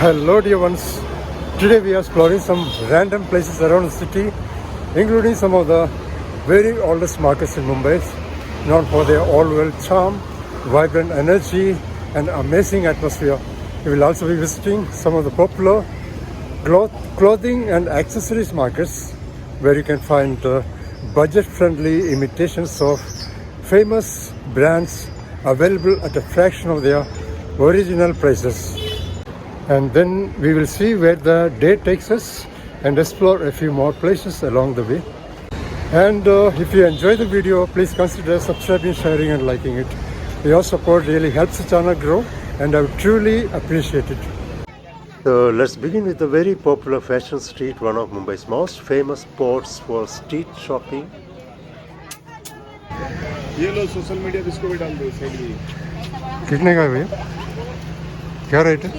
Hello dear ones. Today we are exploring some random places around the city, including some of the very oldest markets in Mumbai, known for their old-world charm, vibrant energy and amazing atmosphere. We will also be visiting some of the popular clothing and accessories markets where you can find budget-friendly imitations of famous brands available at a fraction of their original prices. And then we will see where the day takes us and explore a few more places along the way. And if you enjoy the video, please consider subscribing, sharing and liking it. Your support really helps the channel grow and I would truly appreciate it. So let's begin with the very popular fashion street, one of Mumbai's most famous spots for street shopping. ये लो social media इसको भी डाल दो side में। कितने का है भैया? क्या रेट है?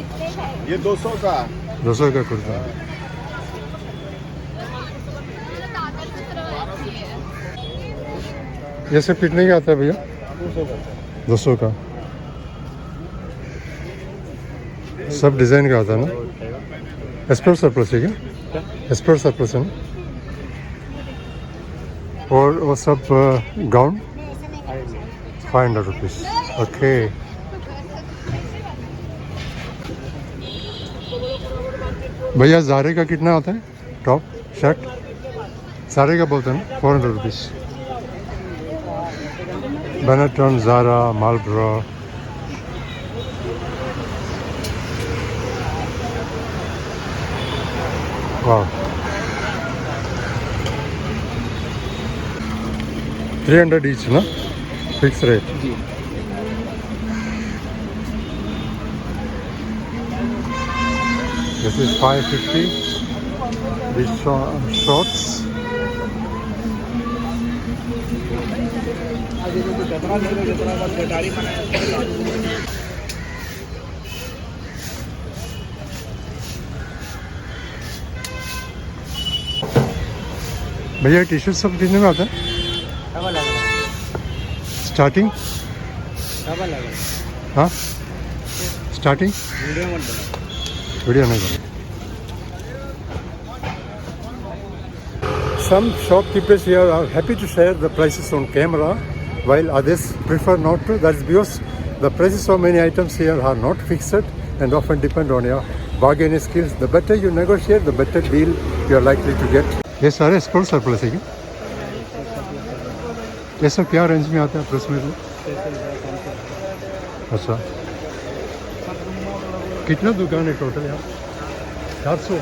ये 200 का। 200 का कुर्ता। ये सब कितने का आता है भैया? 200 का। सब डिजाइन का आता है ना? एक्सपर्ट सरप्लस है क्या? एक्सपर्ट सरप्लस है ना? और वो सब गाउन 500 रुपीज़। ओके। भैया ज़ारे का कितना आता है? टॉप शर्ट ज़ारे का बोलते हैं ना? 400 रुपीज़। Benetton, Zaara, Marlboro. वाह, 300 each ना? Fix rate. This is 550. These shorts. भैया टी शर्ट सब कितने में आता है? स्टार्टिंग? हाँ स्टार्टिंग? वीडियो नहीं बना। Some shopkeepers here are happy to share the prices on camera, while others prefer not to. That's because the prices of many items here are not fixed and often depend on your bargaining skills. The better you negotiate, the better deal you are likely to get. ये सारे sports surplus है क्या? ये सब क्या range में आता है अप्रोक्सीमेटली? अच्छा, कितना दुकान है टोटल यहाँ? 400।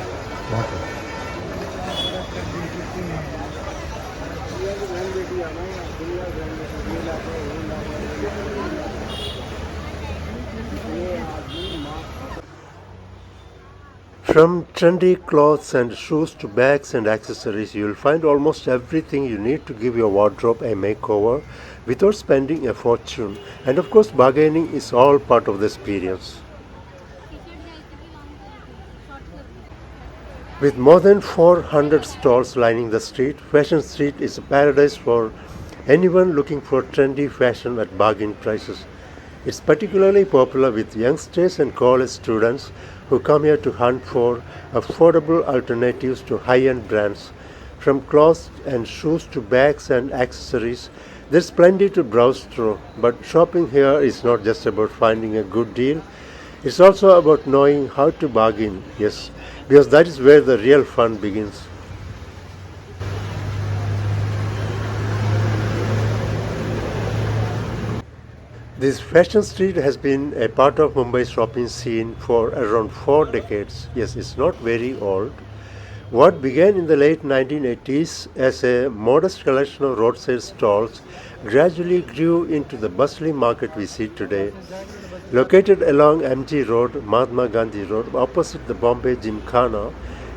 From trendy clothes and shoes to bags and accessories, you will find almost everything you need to give your wardrobe a makeover without spending a fortune. And of course, bargaining is all part of the experience. With more than 400 stalls lining the street, Fashion Street is a paradise for anyone looking for trendy fashion at bargain prices. It's particularly popular with youngsters and college students who come here to hunt for affordable alternatives to high-end brands. From clothes and shoes to bags and accessories, there's plenty to browse through. But shopping here is not just about finding a good deal, it's also about knowing how to bargain, yes, because that is where the real fun begins. This fashion street has been a part of Mumbai's shopping scene for around 4 decades. Yes, it's not very old. What began in the late 1980s as a modest collection of roadside stalls gradually grew into the bustling market we see today. Located along MG Road, Mahatma Gandhi Road, opposite the Bombay Gymkhana,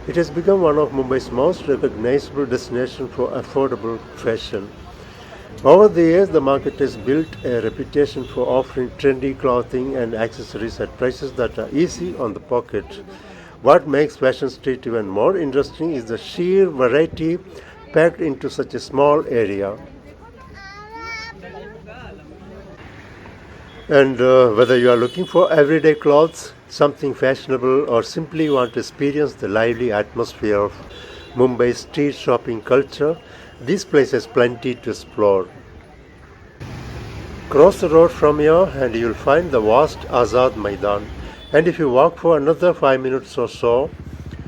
it has become one of Mumbai's most recognizable destinations for affordable fashion. Over the years, the market has built a reputation for offering trendy clothing and accessories at prices that are easy on the pocket. What makes Fashion Street even more interesting is the sheer variety packed into such a small area. And whether you are looking for everyday clothes, something fashionable, or simply want to experience the lively atmosphere of Mumbai's street shopping culture, this place has plenty to explore. Cross the road from here and you will find the vast Azad Maidan. And if you walk for another 5 minutes or so,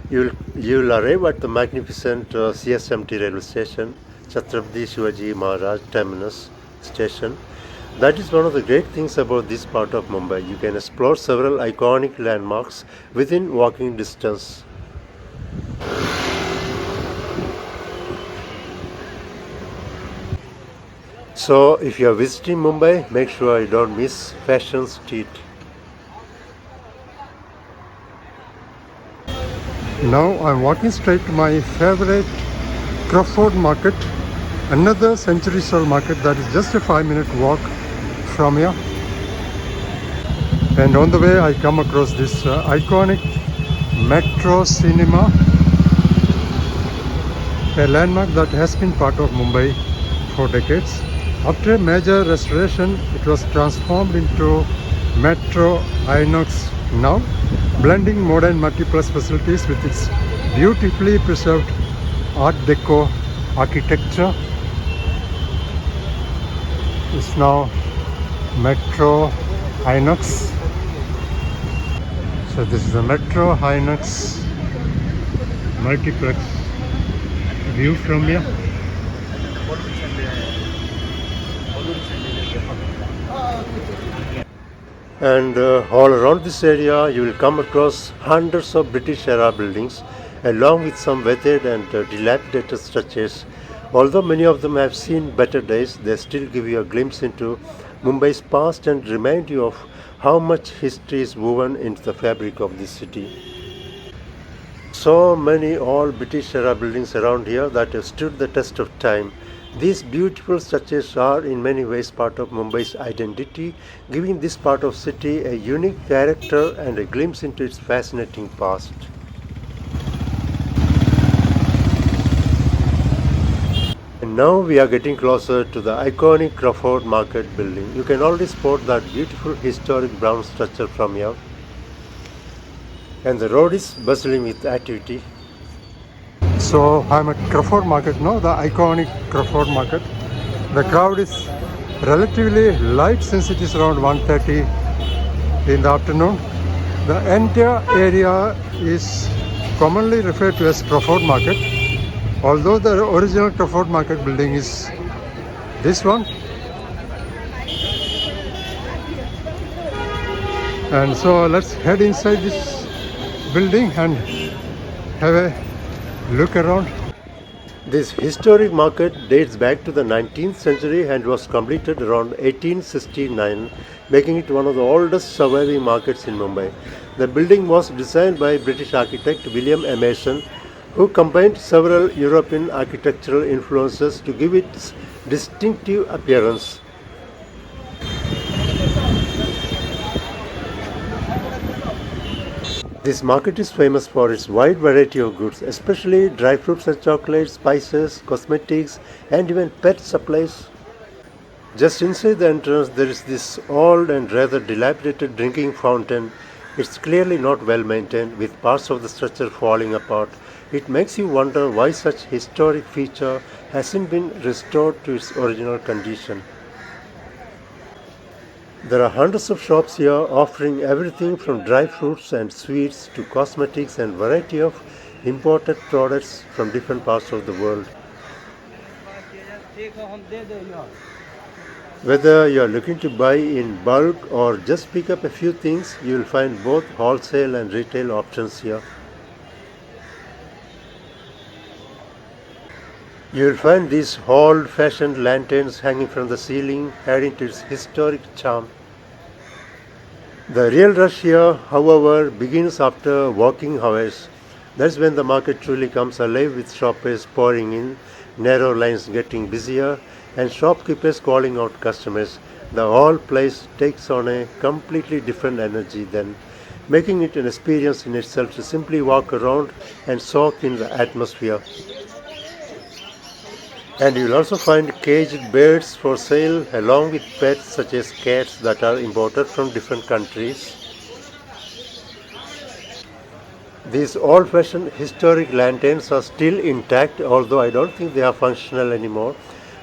you will arrive at the magnificent CSMT railway station, Chhatrapati Shivaji Maharaj Terminus Station. That is one of the great things about this part of Mumbai. You can explore several iconic landmarks within walking distance. So, if you are visiting Mumbai, make sure you don't miss Fashion Street. Now I'm walking straight to my favorite Crawford Market, another century-old market that is just a 5-minute walk from here. And on the way I come across this iconic Metro Cinema, a landmark that has been part of Mumbai for decades. After a major restoration, it was transformed into Metro Inox now, blending modern multiplex facilities with its beautifully preserved Art Deco architecture. It's now Metro Inox. So this is the Metro Inox multiplex view from here. And all around this area you will come across hundreds of British era buildings along with some weathered and dilapidated structures. Although many of them have seen better days, they still give you a glimpse into Mumbai's past and remind you of how much history is woven into the fabric of this city. So many old British era buildings around here that have stood the test of time. These beautiful structures are in many ways part of Mumbai's identity, giving this part of city a unique character and a glimpse into its fascinating past. And now we are getting closer to the iconic Crawford Market building. You can already spot that beautiful historic brown structure from here. And the road is bustling with activity. So I'm at Crawford Market now, the iconic Crawford Market. The crowd is relatively light since it is around 1:30 in the afternoon. The entire area is commonly referred to as Crawford Market, although the original Crawford Market building is this one. And so let's head inside this building and have a look around. This historic market dates back to the 19th century and was completed around 1869, making it one of the oldest surviving markets in Mumbai. The building was designed by British architect William Emerson, who combined several European architectural influences to give it its distinctive appearance. This market is famous for its wide variety of goods, especially dry fruits and chocolates, spices, cosmetics, and even pet supplies. Just inside the entrance, there is this old and rather dilapidated drinking fountain. It's clearly not well maintained, with parts of the structure falling apart. It makes you wonder why such historic feature hasn't been restored to its original condition. There are hundreds of shops here offering everything from dry fruits and sweets to cosmetics and variety of imported products from different parts of the world. Whether you are looking to buy in bulk or just pick up a few things, you will find both wholesale and retail options here. You will find these old-fashioned lanterns hanging from the ceiling, adding to its historic charm. The real rush here, however, begins after working hours. That's when the market truly comes alive, with shoppers pouring in, narrow lines getting busier, and shopkeepers calling out customers. The whole place takes on a completely different energy then, making it an experience in itself to simply walk around and soak in the atmosphere. And you will also find caged birds for sale, along with pets such as cats that are imported from different countries. These old-fashioned historic lanterns are still intact, although I don't think they are functional anymore.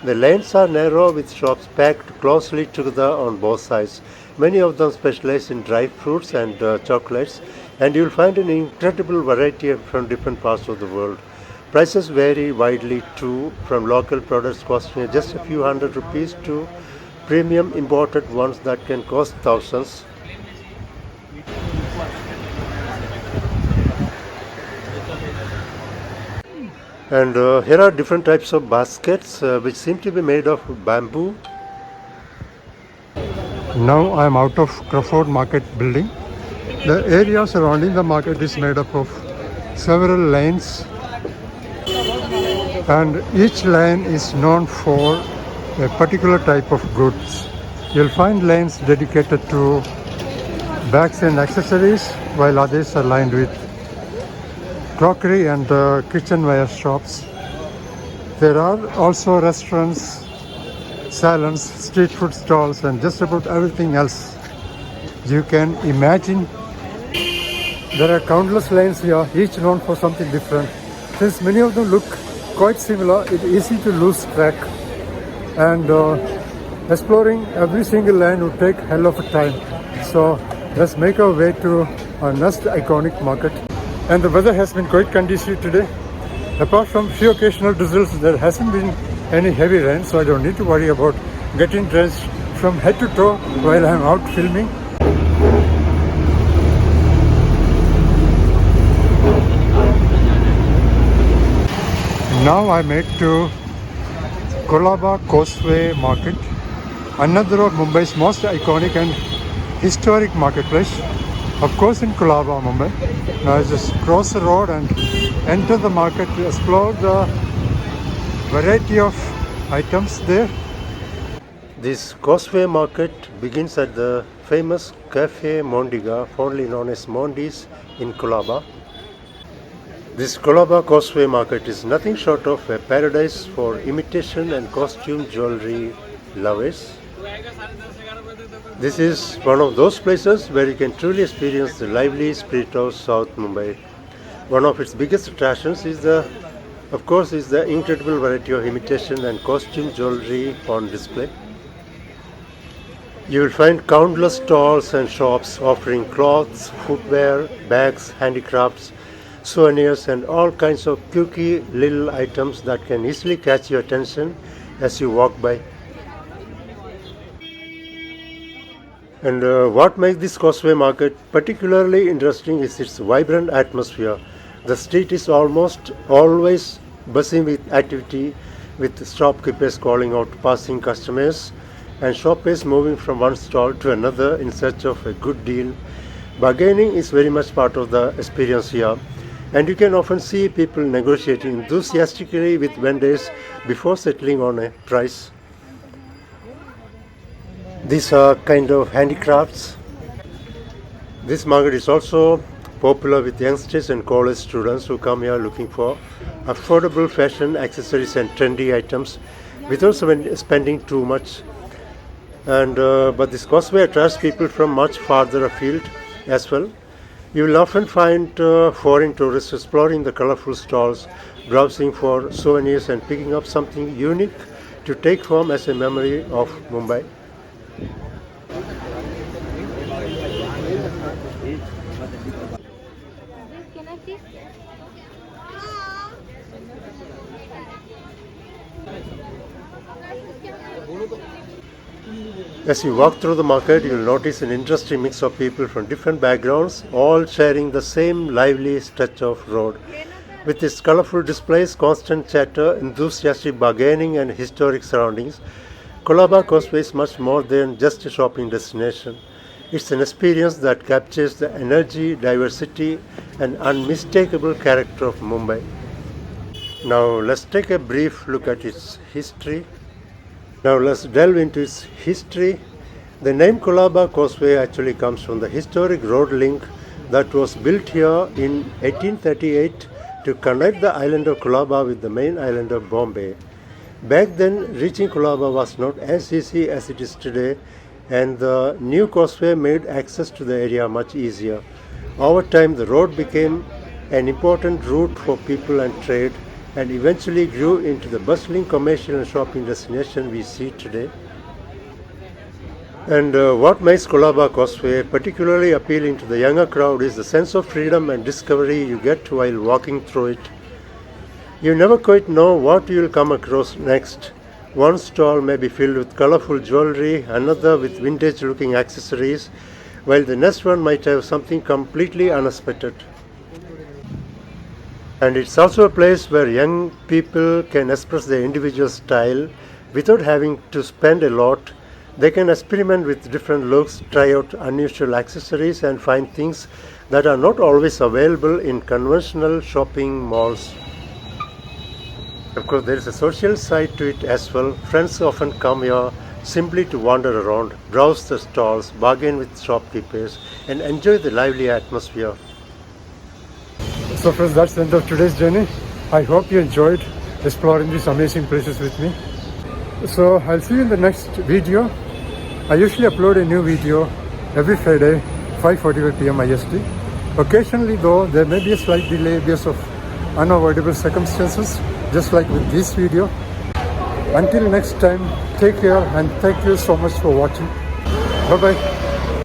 The lanes are narrow with shops packed closely together on both sides. Many of them specialize in dry fruits and chocolates, and you'll find an incredible variety from different parts of the world. Prices vary widely too, from local products costing just a few hundred rupees to premium imported ones that can cost thousands. And here are different types of baskets which seem to be made of bamboo. Now I am out of Crawford Market building. The area surrounding the market is made up of several lanes, and each lane is known for a particular type of goods. You'll find lanes dedicated to bags and accessories, while others are lined with crockery and kitchenware shops. There are also restaurants, salons, street food stalls, and just about everything else you can imagine. There are countless lanes here, each known for something different. Since many of them look quite similar, it's easy to lose track. And exploring every single lane would take hell of a time. So let's make our way to our next iconic market. And the weather has been quite conducive today. Apart from few occasional drizzles, there hasn't been any heavy rain, so I don't need to worry about getting drenched from head to toe while I'm out filming. Now I made to Colaba Causeway Market, another of Mumbai's most iconic and historic marketplace. Of course, in Colaba, Mumbai. Now I just cross the road and enter the market to explore the variety of items there. This Causeway Market begins at the famous Cafe Mondiga, fondly known as Mondi's, in Colaba. This Colaba Causeway Market is nothing short of a paradise for imitation and costume jewellery lovers. This is one of those places where you can truly experience the lively spirit of South Mumbai. One of its biggest attractions is the incredible variety of imitation and costume jewellery on display. You will find countless stalls and shops offering clothes, footwear, bags, handicrafts, souvenirs, and all kinds of quirky little items that can easily catch your attention as you walk by. And what makes this Causeway Market particularly interesting is its vibrant atmosphere. The street is almost always buzzing with activity, with shopkeepers calling out passing customers and shoppers moving from one stall to another in search of a good deal. Bargaining is very much part of the experience here, and you can often see people negotiating enthusiastically with vendors before settling on a price. These are kind of handicrafts. This market is also popular with youngsters and college students who come here looking for affordable fashion, accessories, and trendy items without spending too much. And but this causeway attracts people from much farther afield as well. You will often find foreign tourists exploring the colorful stalls, browsing for souvenirs, and picking up something unique to take home as a memory of Mumbai. As you walk through the market, you will notice an interesting mix of people from different backgrounds, all sharing the same lively stretch of road. With its colorful displays, constant chatter, enthusiastic bargaining, and historic surroundings, Colaba Causeway is much more than just a shopping destination. It's an experience that captures the energy, diversity, and unmistakable character of Mumbai. Now let's take a brief look at its history. Now let's delve into its history. The name Colaba Causeway actually comes from the historic road link that was built here in 1838 to connect the island of Colaba with the main island of Bombay. Back then, reaching Colaba was not as easy as it is today, and the new causeway made access to the area much easier. Over time, the road became an important route for people and trade, and eventually grew into the bustling commercial and shopping destination we see today. And what makes Colaba Causeway particularly appealing to the younger crowd is the sense of freedom and discovery you get while walking through it. You never quite know what you will come across next. One stall may be filled with colorful jewellery, another with vintage-looking accessories, while the next one might have something completely unexpected. And it's also a place where young people can express their individual style without having to spend a lot. They can experiment with different looks, try out unusual accessories, and find things that are not always available in conventional shopping malls. Of course, there is a social side to it as well. Friends often come here simply to wander around, browse the stalls, bargain with shopkeepers, and enjoy the lively atmosphere. So friends, that's the end of today's journey. I hope you enjoyed exploring these amazing places with me. So I'll see you in the next video. I usually upload a new video every Friday, 5:45 p.m. IST. Occasionally though, there may be a slight delay because of unavoidable circumstances, just like with this video. Until next time, take care and thank you so much for watching. Bye bye.